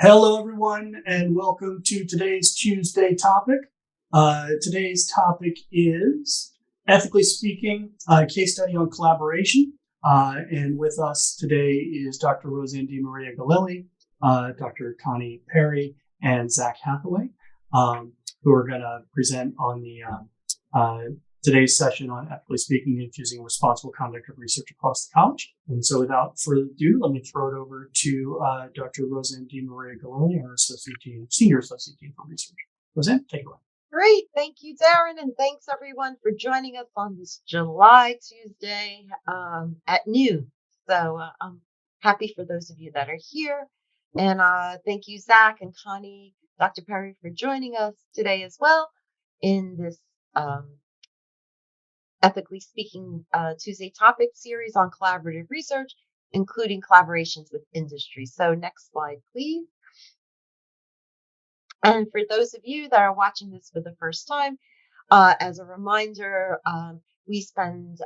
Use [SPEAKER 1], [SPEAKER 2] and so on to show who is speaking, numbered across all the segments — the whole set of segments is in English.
[SPEAKER 1] Hello, everyone, and welcome to today's Tuesday topic. Today's topic is, ethically speaking, a case study on collaboration. And with us today is Dr. Roseanne DiMaria Galili, Dr. Connie Perry, and Zach Hathaway, who are going to present on the today's session on ethically speaking and infusing responsible conduct of research across the college. And so without further ado, let me throw it over to Dr. Roseanne DiMaria Galili, our Senior Associate Dean for Research. Roseanne, take it away.
[SPEAKER 2] Great. Thank you, Darren. And thanks everyone for joining us on this July Tuesday at noon. So I'm happy for those of you that are here. And thank you, Zach and Connie, Dr. Perry, for joining us today as well in this ethically speaking Tuesday topic series on collaborative research, including collaborations with industry. So next slide, please. And for those of you that are watching this for the first time, as a reminder, we spend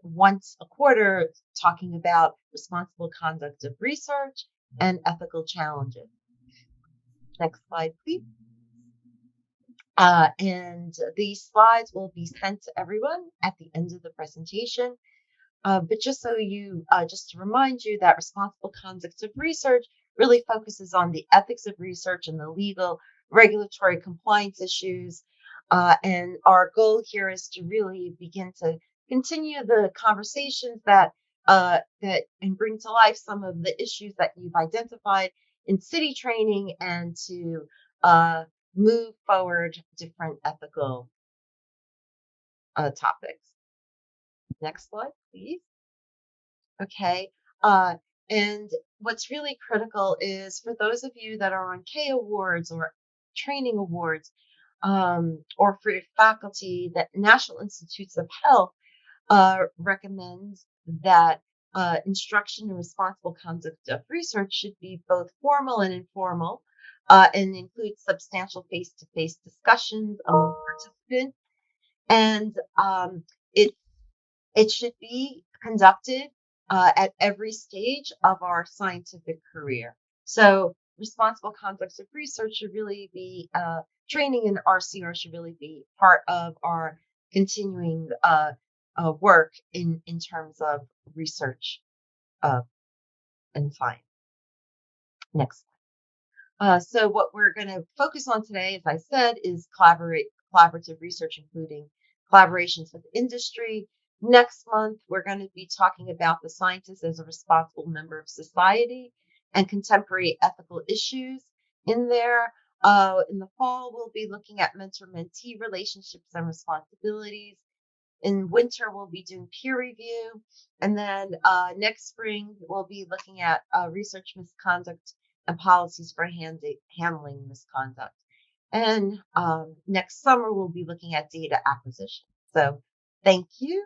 [SPEAKER 2] once a quarter talking about responsible conduct of research and ethical challenges. Next slide, please. And these slides will be sent to everyone at the end of the presentation. But just so you, just to remind you that responsible conduct of research really focuses on the ethics of research and the legal regulatory compliance issues. And our goal here is to really begin to continue the conversations that and bring to life some of the issues that you've identified in city training and to move forward different ethical topics. Next slide, please. Okay. And what's really critical is for those of you that are on K Awards or training awards, or for faculty, that National Institutes of Health recommends that instruction in responsible conduct of research should be both formal and informal, and include substantial face-to-face discussions among participants. And it should be conducted at every stage of our scientific career. So responsible conduct of research should really be training in RCR should really be part of our continuing work in terms of research and science. Next slide. So what we're going to focus on today, as I said, is collaborative research, including collaborations with industry. Next month, we're going to be talking about the scientist as a responsible member of society and contemporary ethical issues in there. In the fall, we'll be looking at mentor-mentee relationships and responsibilities. In winter, we'll be doing peer review. And then next spring, we'll be looking at research misconduct and policies for handling misconduct. And next summer, we'll be looking at data acquisition. So thank you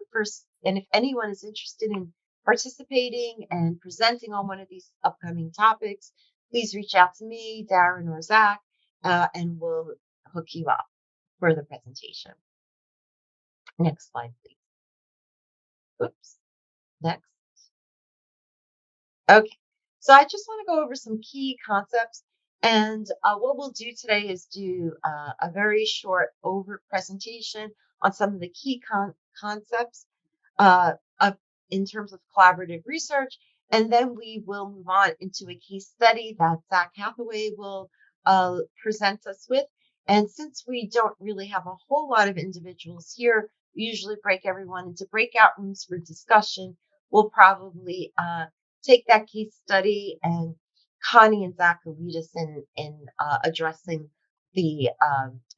[SPEAKER 2] and if anyone is interested in participating and presenting on one of these upcoming topics, please reach out to me, Darren or Zach, and we'll hook you up for the presentation. Next slide, please. Oops. Next. Okay. So I just want to go over some key concepts. And what we'll do today is do a very short presentation on some of the key concepts in terms of collaborative research. And then we will move on into a case study that Zach Hathaway will present us with. And since we don't really have a whole lot of individuals here, we usually break everyone into breakout rooms for discussion. We'll probably take that case study, and Connie and Zach will lead us in addressing the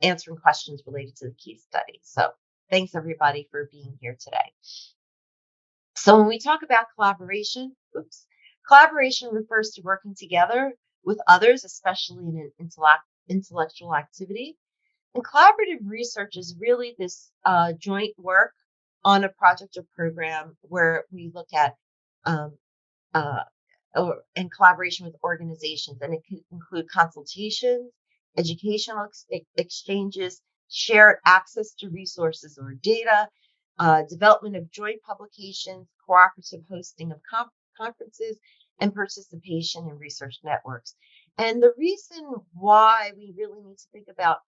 [SPEAKER 2] answering questions related to the case study. So thanks everybody for being here today. So when we talk about collaboration, collaboration refers to working together with others, especially in an intellectual activity. And collaborative research is really this joint work on a project or program where we look at in collaboration with organizations, and it can include consultations, educational exchanges, shared access to resources or data, development of joint publications, cooperative hosting of conferences, and participation in research networks. And the reason why we really need to think about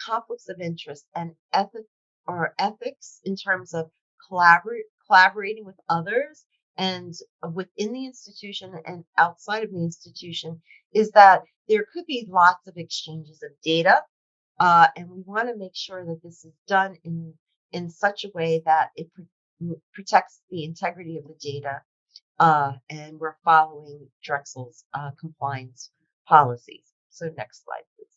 [SPEAKER 2] conflicts of interest and ethics in terms of collaborating with others and within the institution and outside of the institution is that there could be lots of exchanges of data, and we want to make sure that this is done in such a way that it protects the integrity of the data, and we're following Drexel's compliance policies. So next slide, please.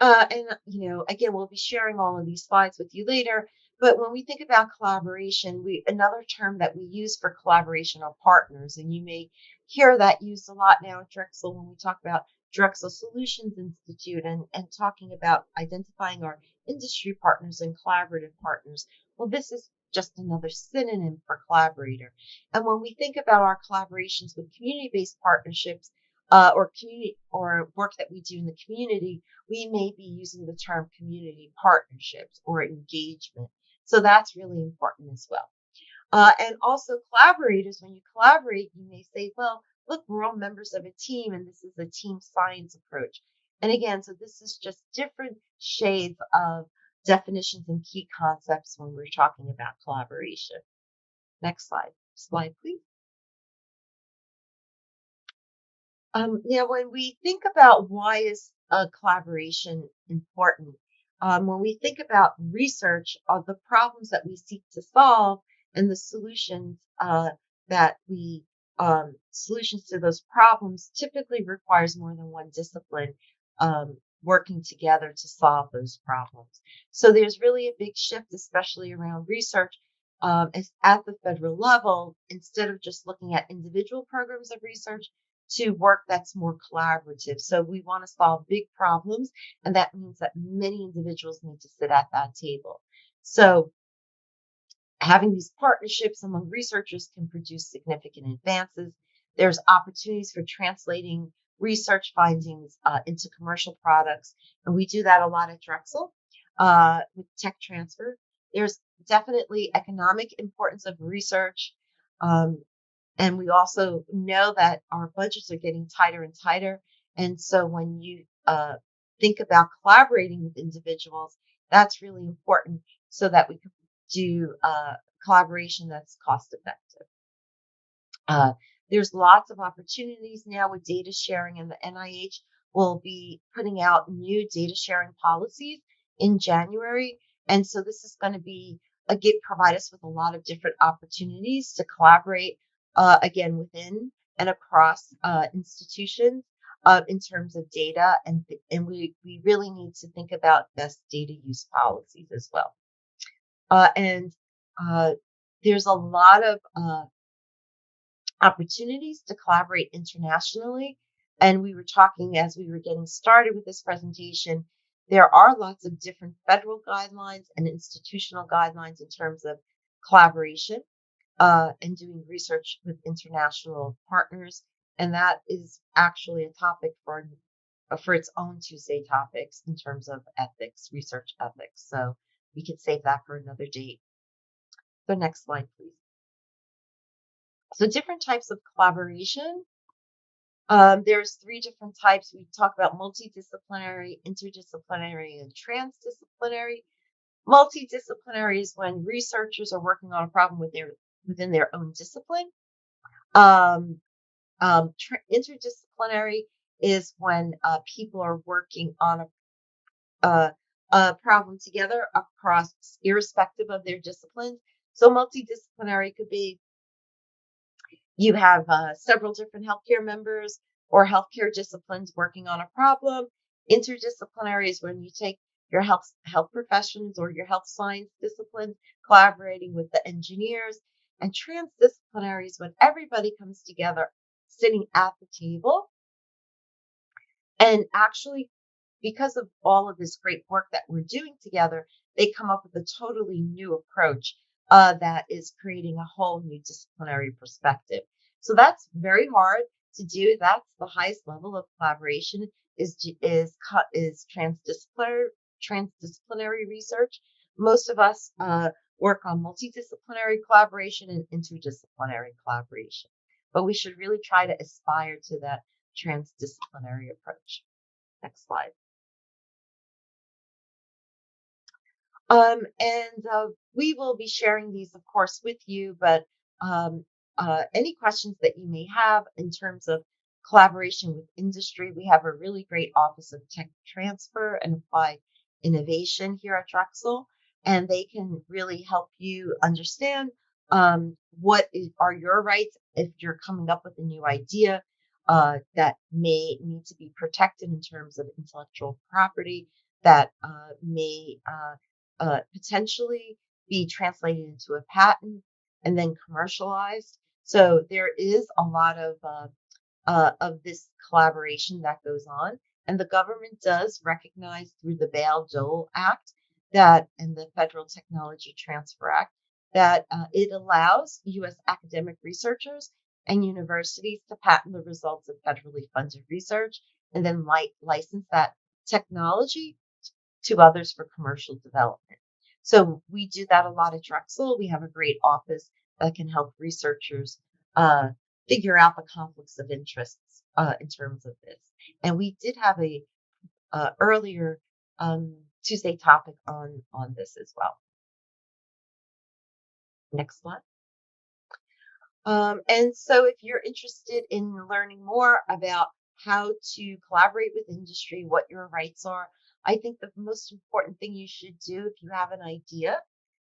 [SPEAKER 2] And again, we'll be sharing all of these slides with you later. But when we think about collaboration, another term that we use for collaboration are partners, and you may hear that used a lot now at Drexel when we talk about Drexel Solutions Institute and talking about identifying our industry partners and collaborative partners. Well, this is just another synonym for collaborator. And when we think about our collaborations with community-based partnerships, or community or work that we do in the community, we may be using the term community partnerships or engagement. So that's really important as well. And also collaborators, when you collaborate, you may say, well, look, we're all members of a team and this is a team science approach. And again, so this is just different shades of definitions and key concepts when we're talking about collaboration. Next slide. Slide, please. Now, when we think about why is collaboration important, when we think about research, the problems that we seek to solve and the solutions solutions to those problems typically requires more than one discipline working together to solve those problems. So there's really a big shift, especially around research. At the federal level, instead of just looking at individual programs of research, to work that's more collaborative. So we want to solve big problems, and that means that many individuals need to sit at that table. So having these partnerships among researchers can produce significant advances. There's opportunities for translating research findings into commercial products, and we do that a lot at Drexel with tech transfer. There's definitely economic importance of research. And we also know that our budgets are getting tighter and tighter. And so when you think about collaborating with individuals, that's really important so that we can do collaboration that's cost effective. There's lots of opportunities now with data sharing, and the NIH will be putting out new data sharing policies in January. And so this is going to provide us with a lot of different opportunities to collaborate again, within and across institutions in terms of data, and we really need to think about best data use policies as well. And there's a lot of opportunities to collaborate internationally. And we were talking as we were getting started with this presentation, there are lots of different federal guidelines and institutional guidelines in terms of collaboration. And doing research with international partners. And that is actually a topic for its own Tuesday topics in terms of ethics, research ethics. So we could save that for another date. So next slide, please. So different types of collaboration. There's 3 different types. We talk about multidisciplinary, interdisciplinary, and transdisciplinary. Multidisciplinary is when researchers are working on a problem within their own discipline. Interdisciplinary is when people are working on a problem together across, irrespective of their disciplines. So multidisciplinary could be you have several different healthcare members or healthcare disciplines working on a problem. Interdisciplinary is when you take your health professions or your health science disciplines collaborating with the engineers. And transdisciplinary is when everybody comes together, sitting at the table. And actually, because of all of this great work that we're doing together, they come up with a totally new approach that is creating a whole new disciplinary perspective. So that's very hard to do. That's the highest level of collaboration is transdisciplinary research. Most of us work on multidisciplinary collaboration and interdisciplinary collaboration. But we should really try to aspire to that transdisciplinary approach. Next slide. We will be sharing these, of course, with you, but any questions that you may have in terms of collaboration with industry, we have a really great Office of Tech Transfer and Applied Innovation here at Drexel, and they can really help you understand are your rights if you're coming up with a new idea that may need to be protected in terms of intellectual property that may potentially be translated into a patent and then commercialized. So there is a lot of this collaboration that goes on, and the government does recognize through the Bayh-Dole Act and the Federal Technology Transfer Act that it allows U.S. academic researchers and universities to patent the results of federally funded research and then license that technology to others for commercial development. So we do that a lot at Drexel. We have a great office that can help researchers figure out the conflicts of interests in terms of this. And we did have a earlier Tuesday topic on this as well. Next slide. And so if you're interested in learning more about how to collaborate with industry, what your rights are, I think the most important thing you should do if you have an idea,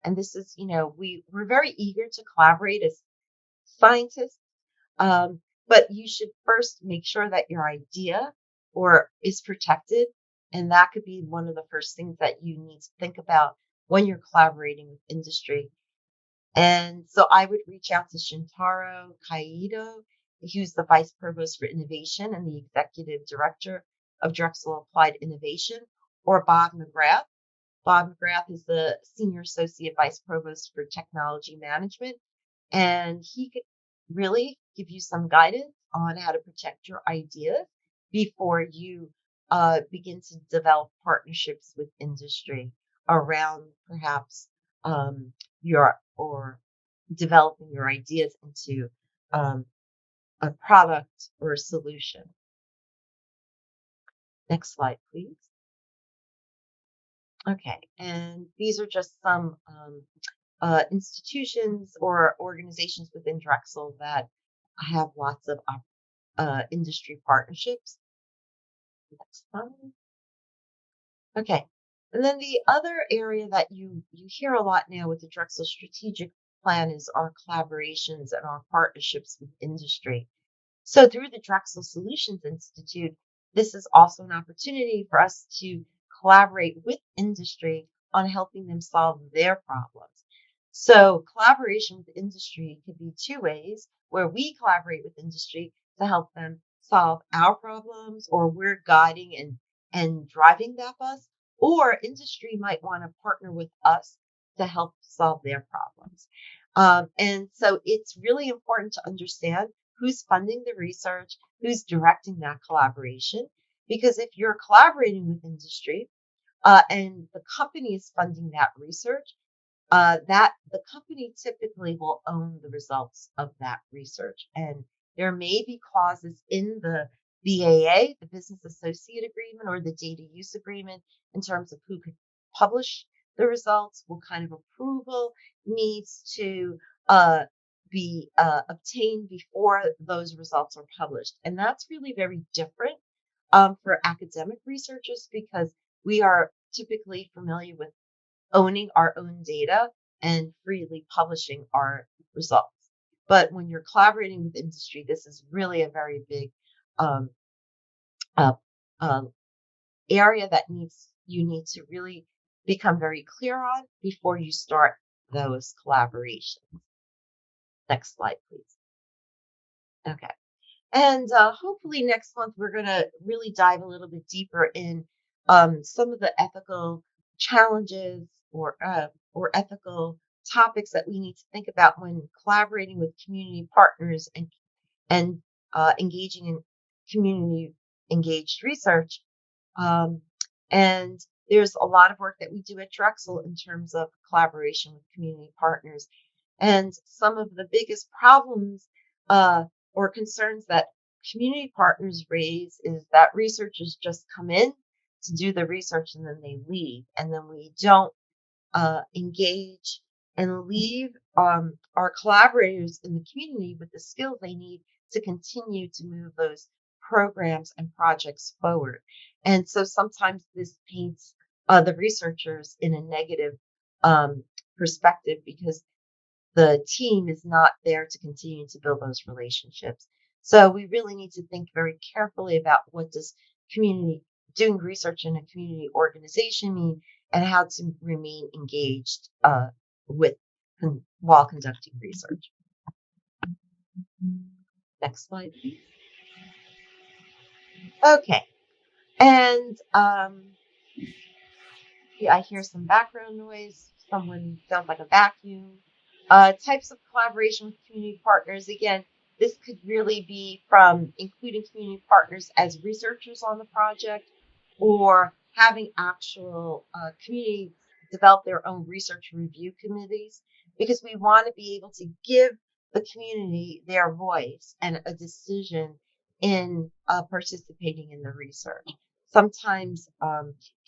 [SPEAKER 2] and this is, we're very eager to collaborate as scientists, but you should first make sure that your idea is protected. And that could be one of the first things that you need to think about when you're collaborating with industry. And so I would reach out to Shintaro Kaido, who's the Vice Provost for Innovation and the Executive Director of Drexel Applied Innovation, or Bob McGrath. Bob McGrath is the Senior Associate Vice Provost for Technology Management, and he could really give you some guidance on how to protect your ideas before you begin to develop partnerships with industry around perhaps developing your ideas into a product or a solution. Next slide, please. Okay, and these are just some institutions or organizations within Drexel that have lots of industry partnerships. Next slide. Okay, and then the other area that you hear a lot now with the Drexel Strategic Plan is our collaborations and our partnerships with industry. So through the Drexel Solutions Institute, this is also an opportunity for us to collaborate with industry on helping them solve their problems. So collaboration with industry could be two ways, where we collaborate with industry to help them solve our problems, or we're guiding and driving that bus, or industry might want to partner with us to help solve their problems. And so it's really important to understand who's funding the research, who's directing that collaboration, because if you're collaborating with industry and the company is funding that research, that the company typically will own the results of that research. And there may be clauses in the BAA, the Business Associate Agreement, or the Data Use Agreement in terms of who could publish the results, what kind of approval needs to be obtained before those results are published. And that's really very different for academic researchers, because we are typically familiar with owning our own data and freely publishing our results. But when you're collaborating with industry, this is really a very big area that you need to really become very clear on before you start those collaborations. Next slide, please. Okay. And hopefully next month, we're going to really dive a little bit deeper in some of the ethical challenges or ethical topics that we need to think about when collaborating with community partners and engaging in community engaged research. And there's a lot of work that we do at Drexel in terms of collaboration with community partners. And some of the biggest problems or concerns that community partners raise is that researchers just come in to do the research and then they leave. And then we don't engage and leave our collaborators in the community with the skills they need to continue to move those programs and projects forward. And so sometimes this paints the researchers in a negative perspective because the team is not there to continue to build those relationships. So we really need to think very carefully about what does doing research in a community organization mean, and how to remain engaged while conducting research. Next slide, please. Okay, and yeah, I hear some background noise. Someone sounds like a vacuum. Types of collaboration with community partners. Again, this could really be from including community partners as researchers on the project, or having actual communities develop their own research review committees, because we want to be able to give the community their voice and a decision in participating in the research. Sometimes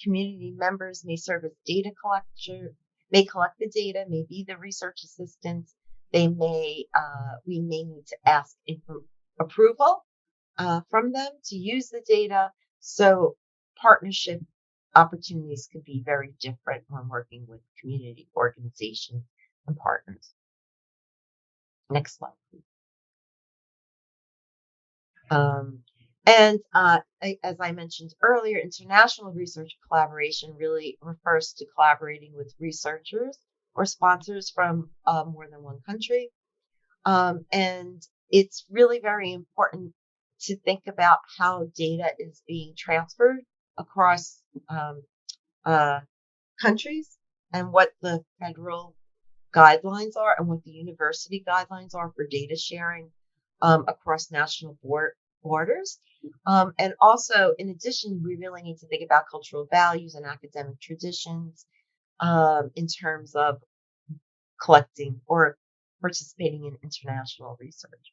[SPEAKER 2] community members may serve as data collector, may collect the data, may be the research assistants. We may need to ask approval from them to use the data. So partnership opportunities could be very different when working with community organizations and partners. Next slide, please. As I mentioned earlier, international research collaboration really refers to collaborating with researchers or sponsors from more than one country. And it's really very important to think about how data is being transferred across countries, and what the federal guidelines are and what the university guidelines are for data sharing across national borders. And also, in addition, we really need to think about cultural values and academic traditions in terms of collecting or participating in international research.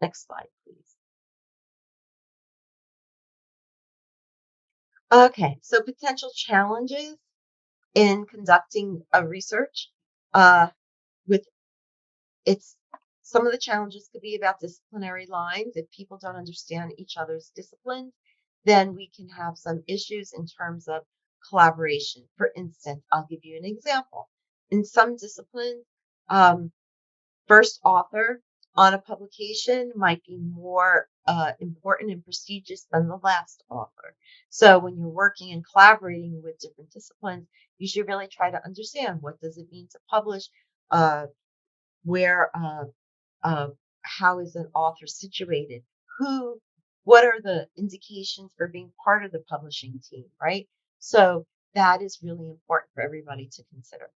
[SPEAKER 2] Next slide, please. Okay, so potential challenges in conducting a research with some of the challenges could be about disciplinary lines. If people don't understand each other's disciplines, then we can have some issues in terms of collaboration. For instance, I'll give you an example. In some disciplines, first author on a publication might be more important and prestigious than the last author. So when you're working and collaborating with different disciplines, you should really try to understand, what does it mean to publish, how is an author situated, what are the indications for being part of the publishing team, right? So that is really important for everybody to consider.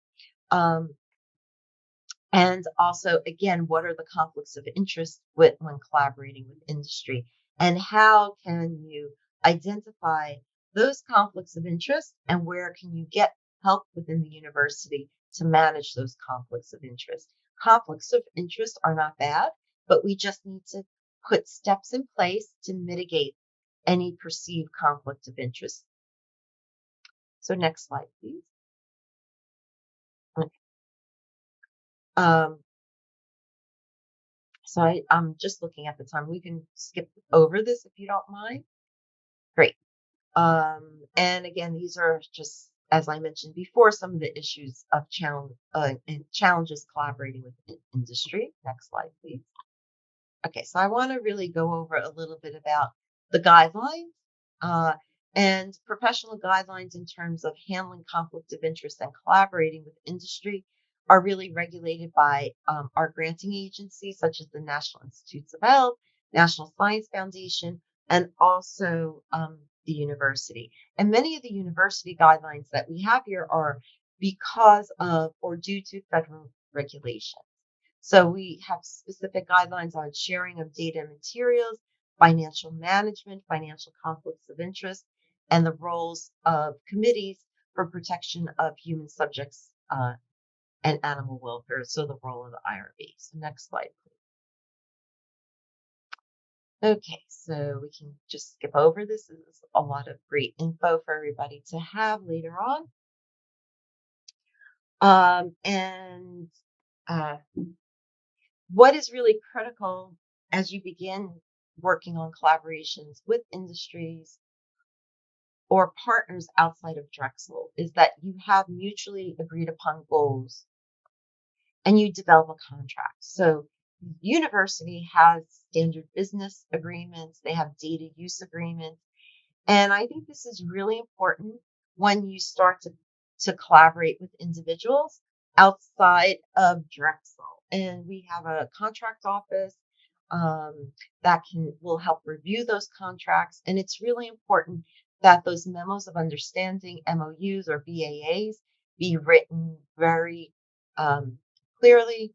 [SPEAKER 2] And also, again, what are the conflicts of interest when collaborating with industry? And how can you identify those conflicts of interest, and where can you get help within the university to manage those conflicts of interest? Conflicts of interest are not bad, but we just need to put steps in place to mitigate any perceived conflict of interest. So next slide, please. So I'm just looking at the time. We can skip over this if you don't mind. Great. And again, these are just, as I mentioned before, some of the issues of challenges collaborating with industry. Next slide, please. Okay, so I want to really go over a little bit about the guidelines and professional guidelines in terms of handling conflict of interest and collaborating with industry are really regulated by our granting agencies, such as the National Institutes of Health, National Science Foundation, and also the university. And many of the university guidelines that we have here are because of or due to federal regulations. So we have specific guidelines on sharing of data and materials, financial management, financial conflicts of interest, and the roles of committees for protection of human subjects and animal welfare. So the role of the IRB. So next slide, please. Okay, so we can just skip over this. This is a lot of great info for everybody to have later on. And what is really critical as you begin working on collaborations with industries or partners outside of Drexel is that you have mutually agreed upon goals and you develop a contract. So the university has standard business agreements, they have data use agreements. And I think this is really important when you start to collaborate with individuals outside of Drexel. And we have a contract office that will help review those contracts. And it's really important that those memos of understanding, MOUs or BAAs, be written very clearly,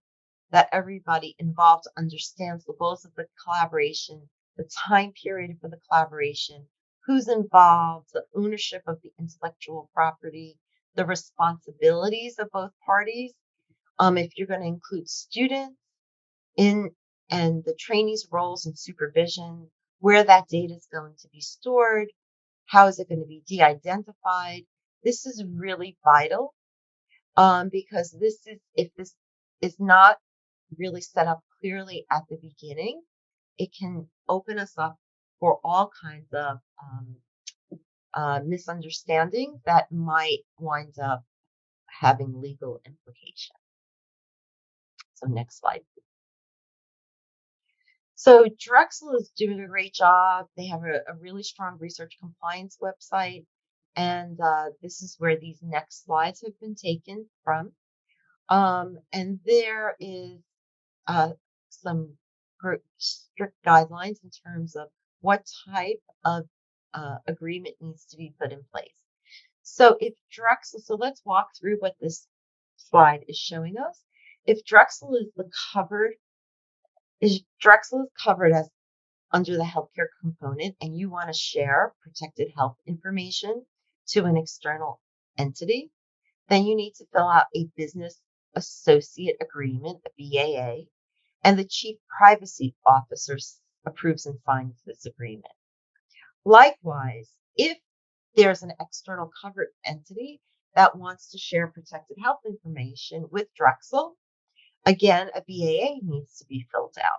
[SPEAKER 2] that everybody involved understands the goals of the collaboration, the time period for the collaboration, who's involved, the ownership of the intellectual property, the responsibilities of both parties. If you're going to include students in and the trainees' roles and supervision, where that data is going to be stored, how is it going to be de-identified? This is really vital because if this is not really set up clearly at the beginning, it can open us up for all kinds of misunderstandings that might wind up having legal implications. So next slide. So Drexel is doing a great job. They have a really strong research compliance website. And this is where these next slides have been taken from. And there is some strict guidelines in terms of what type of agreement needs to be put in place. So if Drexel, so let's walk through what this slide is showing us. If Drexel is Drexel is covered as under the healthcare component and you want to share protected health information to an external entity, then you need to fill out a business associate agreement, a BAA, and the chief privacy officer approves and signs this agreement. Likewise, if there's an external covered entity that wants to share protected health information with Drexel, again, a BAA needs to be filled out.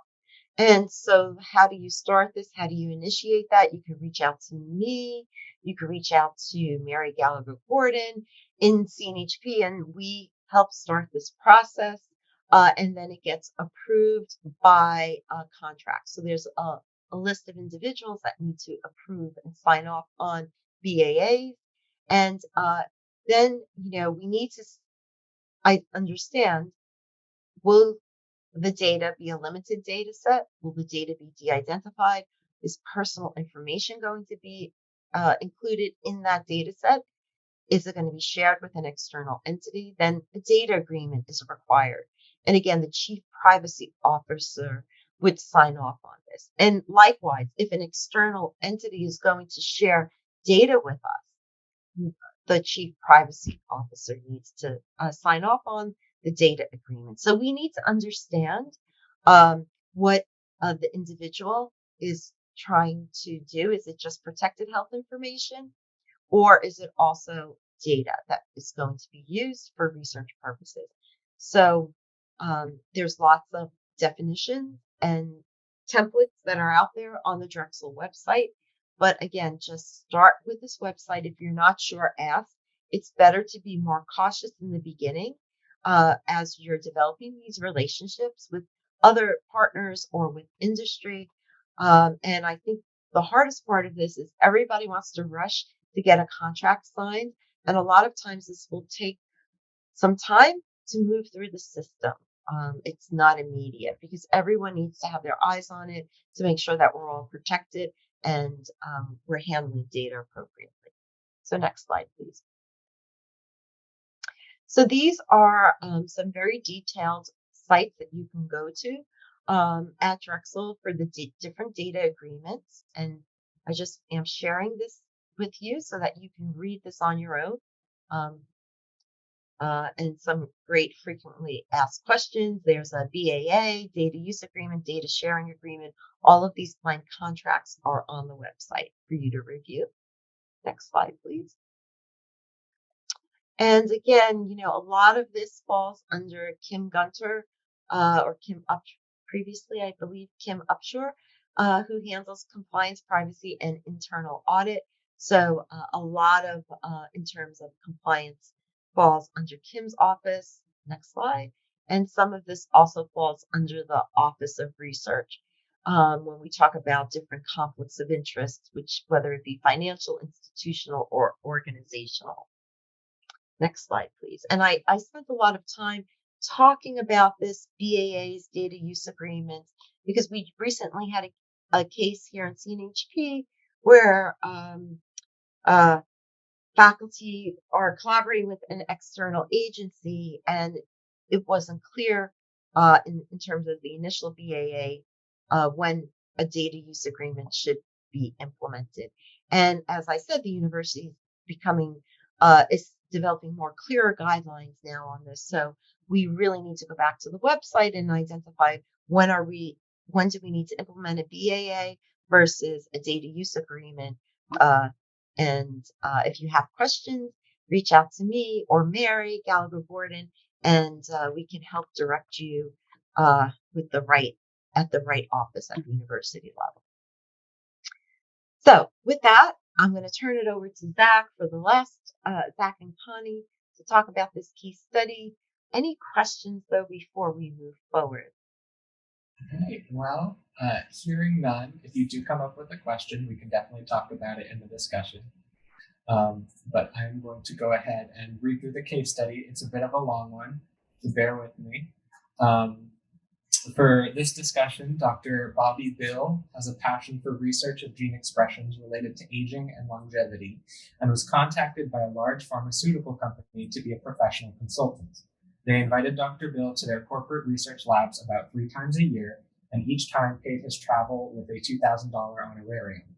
[SPEAKER 2] And so how do you start this? How do you initiate that? You can reach out to me. You can reach out to Mary Gallagher Gordon in CNHP, and we help start this process. And then it gets approved by a contract. So there's a list of individuals that need to approve and sign off on BAAs. And then, we need to, I understand, will the data be a limited data set? Will the data be de-identified? Is personal information going to be included in that data set? Is it going to be shared with an external entity? Then a data agreement is required. And again, the chief privacy officer would sign off on this. And likewise, if an external entity is going to share data with us, the chief privacy officer needs to sign off on the data agreement. So we need to understand what the individual is trying to do. Is it just protected health information, or is it also data that is going to be used for research purposes? So there's lots of definitions and templates that are out there on the Drexel website. But again, just start with this website. If you're not sure, ask. It's better to be more cautious in the beginning as you're developing these relationships with other partners or with industry. And I think the hardest part of this is everybody wants to rush to get a contract signed. And a lot of times this will take some time to move through the system. It's not immediate because everyone needs to have their eyes on it to make sure that we're all protected and we're handling data appropriately. So next slide, please. So these are some very detailed sites that you can go to at Drexel for the different data agreements. And I just am sharing this with you so that you can read this on your own. Um, and some great frequently asked questions. There's a BAA, data use agreement, data sharing agreement. All of these client contracts are on the website for you to review. Next slide, please. And again, a lot of this falls under Kim Gunter, or Kim previously, I believe, Kim Upshur, who handles compliance, privacy, and internal audit. So a lot of, in terms of compliance, falls under Kim's office. Next slide. And some of this also falls under the Office of Research. When we talk about different conflicts of interest, which whether it be financial, institutional, or organizational. Next slide, please. And I spent a lot of time talking about this BAA's data use agreements because we recently had a case here in CNHP where faculty are collaborating with an external agency, and it wasn't clear in terms of the initial BAA when a data use agreement should be implemented. And as I said, the university is becoming is developing more clearer guidelines now on this. So we really need to go back to the website and identify when do we need to implement a BAA versus a data use agreement. And if you have questions, reach out to me or Mary Gallagher Gordon, and we can help direct you at the right office at the university level. So with that, I'm going to turn it over to Zach for the last, Zach and Connie, to talk about this case study. Any questions, though, before we move forward?
[SPEAKER 3] Okay, well, hearing none, if you do come up with a question, we can definitely talk about it in the discussion. But I'm going to go ahead and read through the case study. It's a bit of a long one, so bear with me. For this discussion, Dr. Bobby Bill has a passion for research of gene expressions related to aging and longevity, and was contacted by a large pharmaceutical company to be a professional consultant. They invited Dr. Bill to their corporate research labs about 3 times a year, and each time paid his travel with a $2,000 honorarium.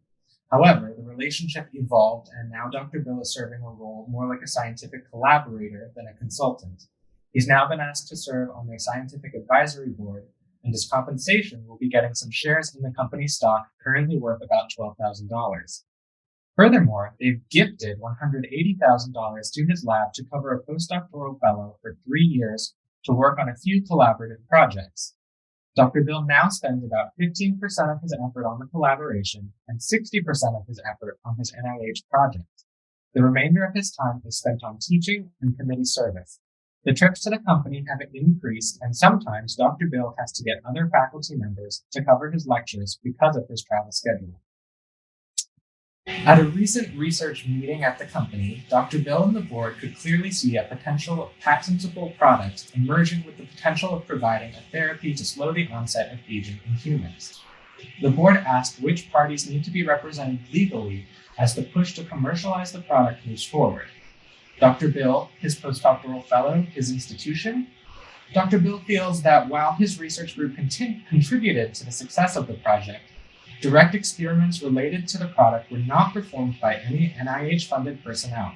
[SPEAKER 3] However, the relationship evolved, and now Dr. Bill is serving a role more like a scientific collaborator than a consultant. He's now been asked to serve on their scientific advisory board, and his compensation will be getting some shares in the company's stock, currently worth about $12,000. Furthermore, they've gifted $180,000 to his lab to cover a postdoctoral fellow for 3 years to work on a few collaborative projects. Dr. Bill now spends about 15% of his effort on the collaboration and 60% of his effort on his NIH project. The remainder of his time is spent on teaching and committee service. The trips to the company have increased, and sometimes Dr. Bill has to get other faculty members to cover his lectures because of his travel schedule. At a recent research meeting at the company, Dr. Bill and the board could clearly see a potential patentable product emerging with the potential of providing a therapy to slow the onset of aging in humans. The board asked which parties need to be represented legally as the push to commercialize the product moves forward. Dr. Bill, his postdoctoral fellow, his institution. Dr. Bill feels that while his research group contributed to the success of the project, direct experiments related to the product were not performed by any NIH-funded personnel,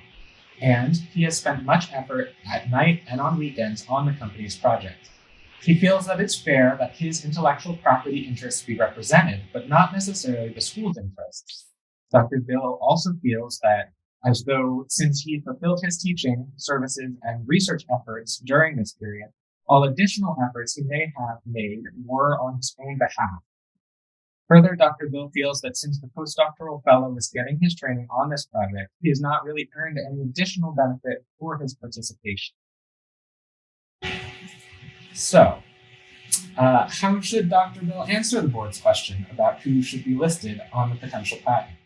[SPEAKER 3] and he has spent much effort at night and on weekends on the company's project. He feels that it's fair that his intellectual property interests be represented, but not necessarily the school's interests. Dr. Bill also feels that as though since he fulfilled his teaching, services, and research efforts during this period, all additional efforts he may have made were on his own behalf. Further, Dr. Bill feels that since the postdoctoral fellow is getting his training on this project, he has not really earned any additional benefit for his participation. So, how should Dr. Bill answer the board's question about who should be listed on the potential patent?